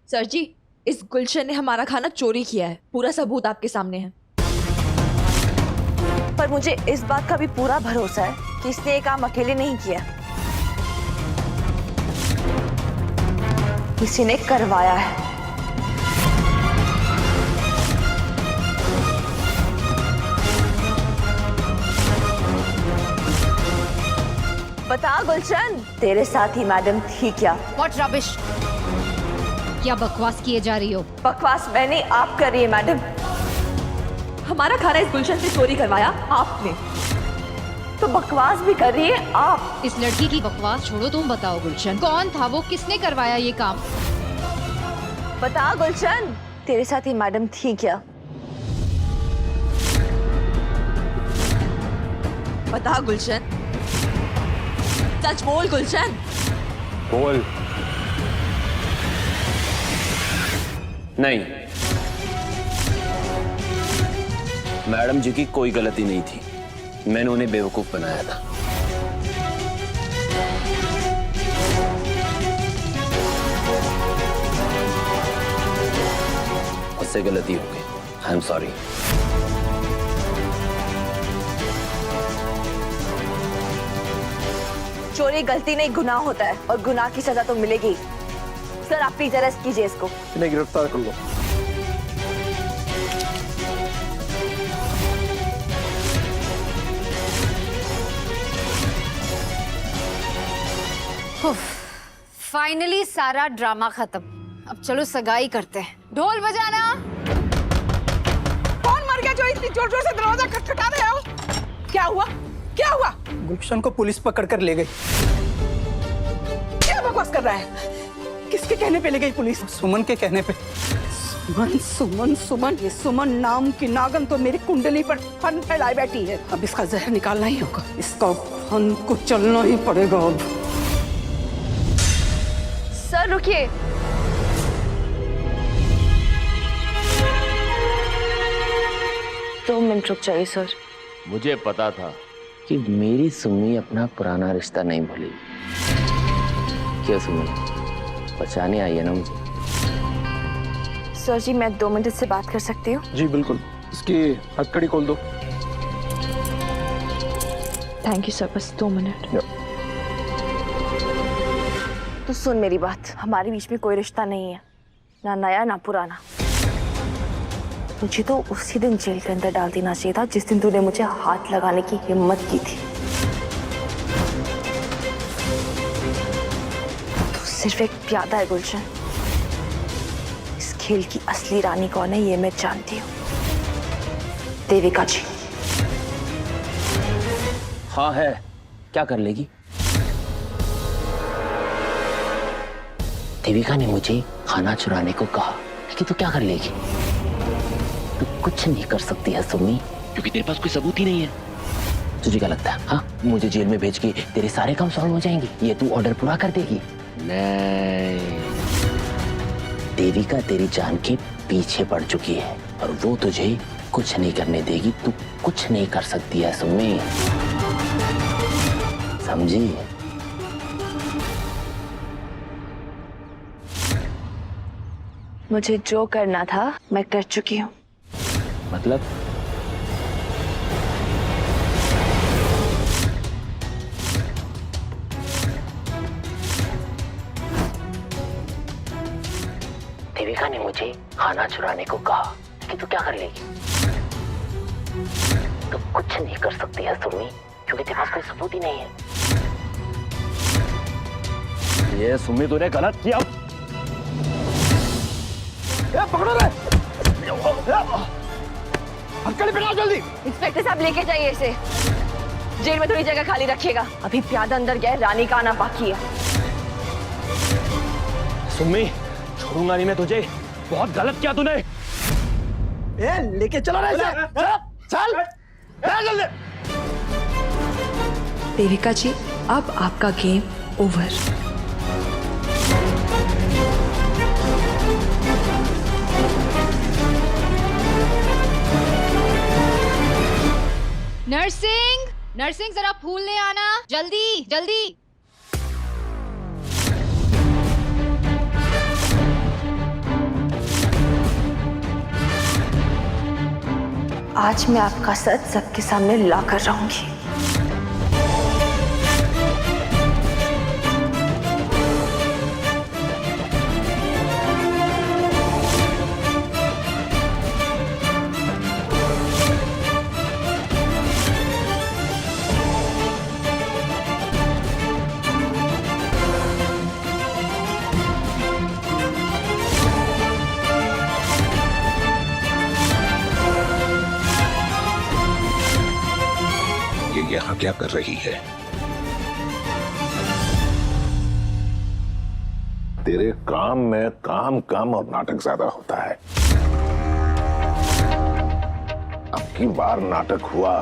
Sir जी, इस गुलशन ने हमारा खाना चोरी किया है, पूरा सबूत आपके सामने है। पर मुझे इस बात का भी पूरा भरोसा है कि इसने ये काम अकेले नहीं किया, किसी ने करवाया है। बता गुलशन, तेरे साथ ही मैडम थी क्या? What rubbish! क्या बकवास किए जा रही हो? बकवास मैंने, आप कर रही है मैडम। हमारा खाना इस गुलशन से चोरी करवाया आपने। तो बकवास भी कर रही है आप। इस लड़की की बकवास छोड़ो, तुम बताओ गुलशन, कौन था वो, किसने करवाया ये काम? बता गुलशन, तेरे साथ ही मैडम थी क्या? बता गुलशन, सच बोल गुलशन। बोल। नहीं, मैडम जी की कोई गलती नहीं थी, मैंने उन्हें बेवकूफ बनाया था। उससे गलती हो गई, आई एम सॉरी। चोरी गलती नहीं, गुनाह होता है और गुनाह की सजा तो मिलेगी। सर आप प्लीज अरेस्ट कीजिए इसको। इन्हें गिरफ्तार कर लो। फाइनली सारा ड्रामा खत्म। अब चलो सगाई करते हैं। ढोल बजाना। कौन मर गया जो इतनी जोर जोर से दरवाजा खटखटा रहे हो? क्या हुआ? क्या हुआ? गुलशन को पुलिस पकड़ कर ले गई। क्या बकवास कर रहा है? किसके कहने पे ले गई पुलिस? सुमन के कहने पे। सुमन सुमन सुमन, ये सुमन नाम की नागन तो मेरी कुंडली पर फन फैलाए बैठी है। अब इसका जहर निकालना ही होगा, इसका फन को चलना ही पड़ेगा अब। सर रुकिए। दो मिनट रुक जाइए सर। मुझे पता था कि मेरी सुम्मी अपना पुराना रिश्ता नहीं भूलेगी। क्या सुम्मी, बचाने आई है ना मुझे? सर जी मैं 2 मिनट से बात कर सकती हूँ? जी बिल्कुल, इसकी हथकड़ी खोल दो। थैंक यू सर, बस 2 मिनट। तो सुन मेरी बात, हमारे बीच में कोई रिश्ता नहीं है, ना नया ना पुराना। मुझे तो उसी दिन जेल के अंदर डाल देना चाहिए था जिस दिन तूने मुझे हाथ लगाने की हिम्मत की थी। तू सिर्फ एक प्यादा है गुलशन। इस खेल की असली रानी कौन है ये मैं जानती हूँ, देविका जी। हाँ है, क्या कर लेगी? देविका ने मुझे खाना चुराने को कहा कि तू क्या कर लेगी? तू कुछ नहीं कर सकती है सुम्मी, क्योंकि तेरे पास कोई सबूत ही नहीं है। तुझे क्या लगता है, हाँ, मुझे जेल में भेज के तेरे सारे काम सॉल्व हो जाएंगे? ये तू ऑर्डर पूरा कर देगी? नहीं, देविका तेरी जान के पीछे पड़ चुकी है और वो तुझे कुछ नहीं करने देगी। तू कुछ नहीं कर सकती है सुम्मी, समझी? मुझे जो करना था मैं कर चुकी हूँ। मतलब? देविका ने मुझे खाना चुराने को कहा कि तू क्या कर लेगी? तो कुछ नहीं कर सकती है सुम्मी, क्योंकि तेरे पास कोई सबूत ही नहीं है। ये सुम्मी तूने गलत किया। पकड़ो रे! हथकड़ी पहनाओ जल्दी। इंस्पेक्टर साहब लेके जाइए इसे, जेल में थोड़ी जगह खाली रखिएगा। अभी प्यादा अंदर गया है, रानी का आना बाकी है। सुम्मी, छोड़ूंगा नहीं मैं तुझे, बहुत गलत किया तूने। लेके चलो रे इसे। चल जल्दी। देविका जी, अब आपका गेम ओवर। नर्सिंग, नर्सिंग जरा फूल ले आना, जल्दी जल्दी। आज मैं आपका सच सबके सामने ला कर रहूंगी। यहाँ क्या कर रही है? तेरे काम में काम कम और नाटक ज्यादा होता है। अब की बार नाटक हुआ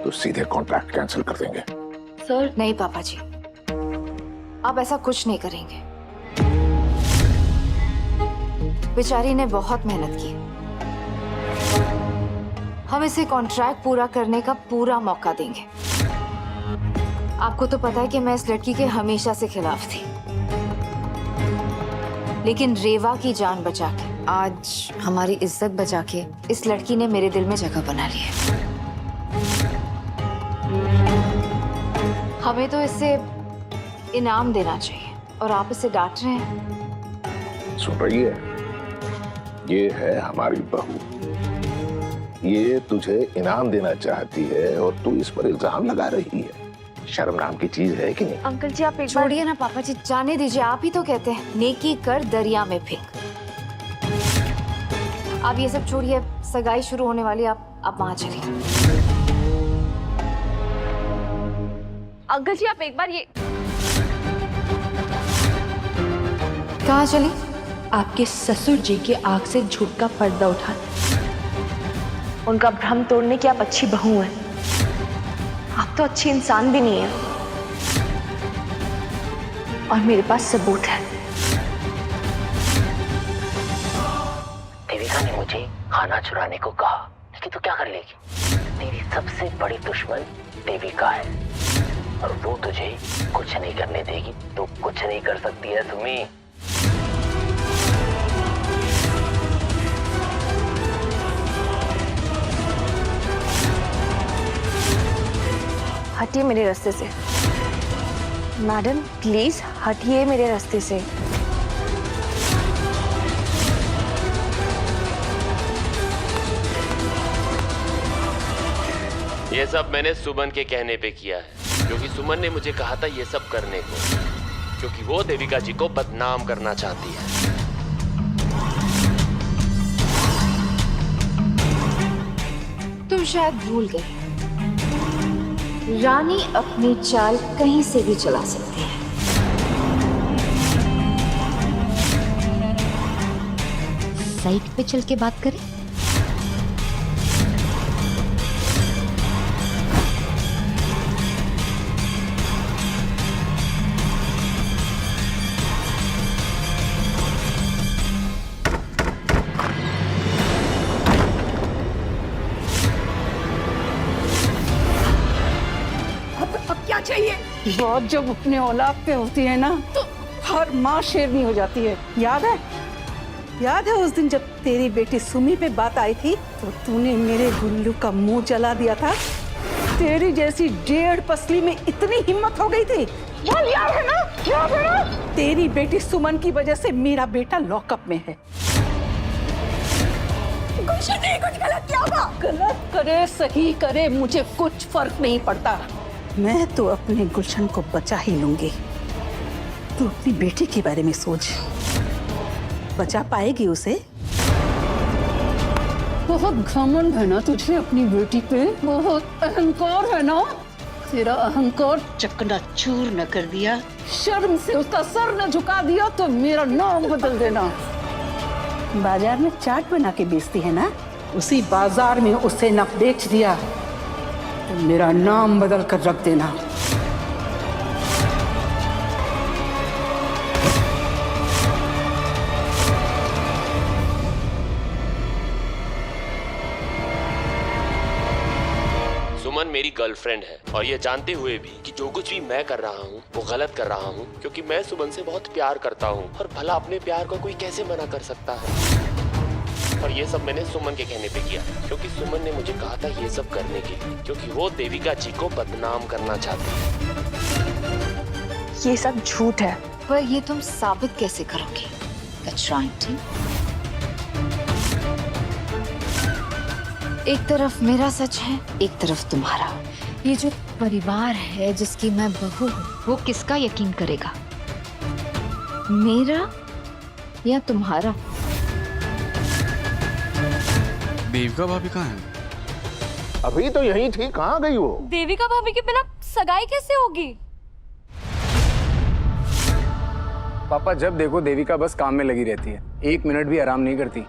तो सीधे कॉन्ट्रैक्ट कैंसिल कर देंगे। सर नहीं पापा जी, आप ऐसा कुछ नहीं करेंगे। बेचारी ने बहुत मेहनत की, हम इसे कॉन्ट्रैक्ट पूरा करने का पूरा मौका देंगे। आपको तो पता है कि मैं इस लड़की के हमेशा से खिलाफ थी, लेकिन रेवा की जान बचा के, आज हमारी इज्जत बचा के इस लड़की ने मेरे दिल में जगह बना ली है। हमें तो इसे इनाम देना चाहिए और आप इसे डांट रहे हैं। सुन रही है? ये है हमारी बहू, ये तुझे इनाम देना चाहती है और तू इस पर इल्जाम लगा रही है। शर्म नाम की चीज है कि नहीं? अंकल जी आप एक बार छोड़िए ना पापा जी, जाने दीजिए। आप ही तो कहते हैं नेकी कर दरिया में फेंक। आप ये सब छोड़िए, सगाई शुरू होने वाली, आप वहां चलिए। अंकल जी आप एक बार ये कहाँ चली? आपके ससुर जी के आंख से झूठ का पर्दा उठा। उनका भ्रम तोड़ने की आप अच्छी बहू हैं। आप तो अच्छी इंसान भी नहीं है, और मेरे पास सबूत है। देविका ने मुझे खाना चुराने को कहा, लेकिन तू क्या कर लेगी? तेरी सबसे बड़ी दुश्मन देविका है और वो तुझे कुछ नहीं करने देगी। तू कुछ नहीं कर सकती है सुमी। हटिए मेरे रास्ते से मैडम, प्लीज हटिए मेरे रास्ते से। ये सब मैंने सुमन के कहने पे किया है, क्योंकि सुमन ने मुझे कहा था ये सब करने को, क्योंकि वो देविका जी को बदनाम करना चाहती है। तुम शायद भूल गए, रानी अपनी चाल कहीं से भी चला सकती है। साइड पे चल के बात करें? क्या चाहिए? बात जब अपने औलाद पे होती है ना, तो हर माँ शेरनी हो जाती है। याद है उस दिन जब तेरी बेटी सुमी पे बात आई थी, तो तूने मेरे गुल्लू का मुंह जला दिया था। तेरी जैसी 1.5 पसली में इतनी हिम्मत हो गई थी। याद है ना? तेरी बेटी सुमन की वजह से मेरा बेटा लॉकअप में है। कुछ गलत किया होगा। गलत करे सही करे, मुझे कुछ फर्क नहीं पड़ता। मैं तो अपने गुलशन को बचा ही लूंगी। तू अपनी बेटी के बारे में सोच, बचा पाएगी उसे? बहुत घमंड है ना तुझे अपनी बेटी पे, बहुत अहंकार है ना। तेरा अहंकार चकनाचूर न कर दिया, शर्म से उसका सर न झुका दिया, तो मेरा नाम बदल देना। बाजार में चाट बना के बेचती है ना, उसी बाजार में उसे न बेच दिया तो मेरा नाम बदल कर रख देना। सुमन मेरी गर्लफ्रेंड है, और ये जानते हुए भी कि जो कुछ भी मैं कर रहा हूँ वो गलत कर रहा हूँ, क्योंकि मैं सुमन से बहुत प्यार करता हूँ। और भला अपने प्यार को कोई कैसे मना कर सकता है? और ये सब मैंने सुमन के कहने पे किया, क्योंकि सुमन ने मुझे कहा था ये सब करने के लिए, क्योंकि वो देविका जी को बदनाम करना चाहती है। ये सब झूठ है। पर ये तुम साबित कैसे करोगे? That's right. एक तरफ मेरा सच है, एक तरफ तुम्हारा। ये जो परिवार है जिसकी मैं बहू हूँ, वो किसका यकीन करेगा, मेरा या तुम्हारा? देविका भाभी कहाँ है? अभी तो यही थी, कहाँ गई वो? देविका भाभी के बिना सगाई कैसे होगी? पापा जब देखो देविका बस काम में लगी रहती है, 1 मिनट भी आराम नहीं करती।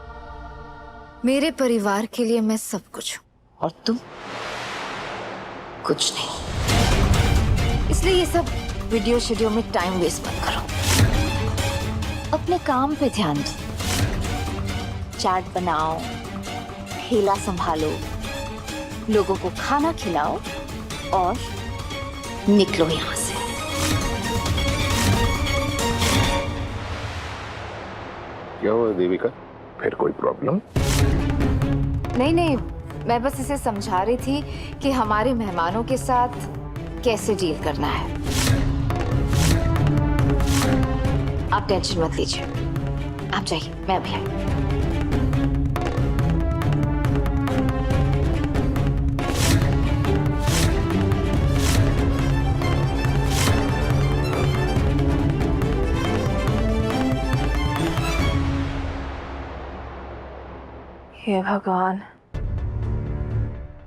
मेरे परिवार के लिए मैं सब कुछ हूँ और तुम कुछ नहीं। इसलिए ये सब वीडियो शेडियो में टाइम वेस्ट मत करो, अपने काम पे ध्यान दो। चाट बनाओ, ठेला संभालो, लोगों को खाना खिलाओ और निकलो यहाँ से। क्या हुआ देविका, फिर कोई प्रॉब्लम? नहीं, मैं बस इसे समझा रही थी कि हमारे मेहमानों के साथ कैसे डील करना है। आप टेंशन मत लीजिए, आप जाइए, मैं अभी आई। हे भगवान,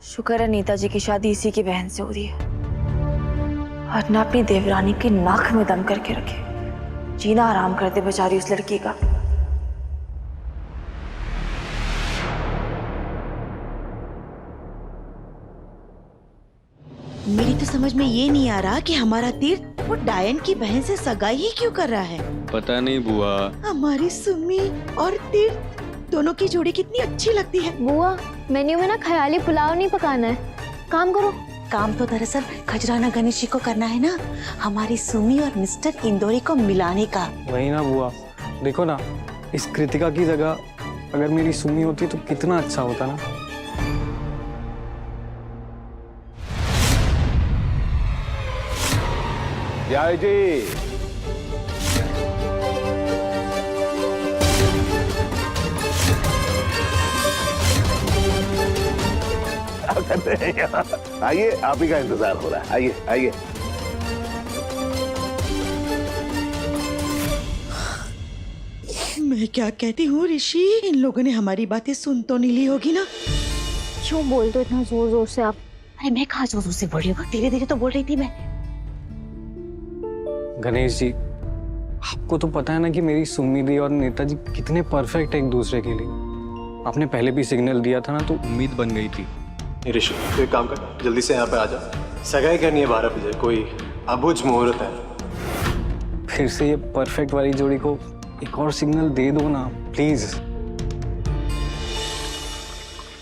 शुक्र है नेताजी की शादी इसी की बहन से हो रही है, वरना अपनी देवरानी के नाक में दम करके रखे, जीना आराम कर दे बेचारी उस लड़की का। मेरी तो समझ में ये नहीं आ रहा कि हमारा तीर्थ वो डायन की बहन से सगाई ही क्यों कर रहा है। पता नहीं बुआ। हमारी सुमी और तीर्थ दोनों की जोड़ी कितनी अच्छी लगती है। बुआ, मेन्यू में ना ख्याली पुलाव नहीं पकाना है, काम करो। काम तो दरअसल खजराना गणेश जी को करना है ना, हमारी सुमी और मिस्टर इंदौरी को मिलाने का। वही ना बुआ, देखो ना, इस कृतिका की जगह अगर मेरी सुमी होती तो कितना अच्छा होता ना। जय जी, क्या करते हैं यहाँ? आइए, आप ही का इंतजार हो रहा है। आइए आइए। मैं क्या कहती हूँ ऋषि, इन लोगों ने हमारी बातें सुन तो नहीं ली होगी ना? क्यों बोल दो इतना जोर जोर से आप? अरे मैं कहाँ जोर जोर से बोल रही हूँ, धीरे धीरे तो बोल रही थी मैं। गणेश जी, आपको तो पता है ना कि मेरी सुमी दी और नेताजी कितने परफेक्ट है एक दूसरे के लिए। आपने पहले भी सिग्नल दिया था ना, तो उम्मीद बन गई थी। ऋषि, तो एक काम कर, जल्दी से यहाँ पे आ जा। सगाई करनी है 12 बजे, कोई अबुझ मुहूर्त है। फिर से ये परफेक्ट वाली जोड़ी को एक और सिग्नल दे दो ना प्लीज।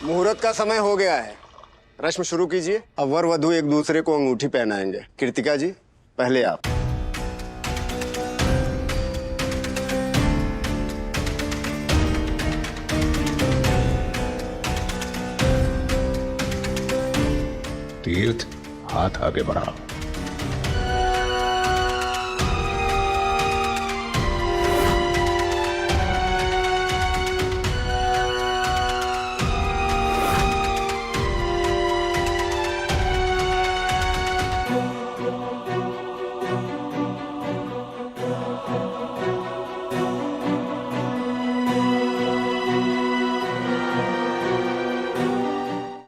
मुहूर्त का समय हो गया है, रस्म शुरू कीजिए। अब वर वधू एक दूसरे को अंगूठी पहनाएंगे। कृतिका जी, पहले आप। तीर्थ, हाथ आगे बढ़ाओ।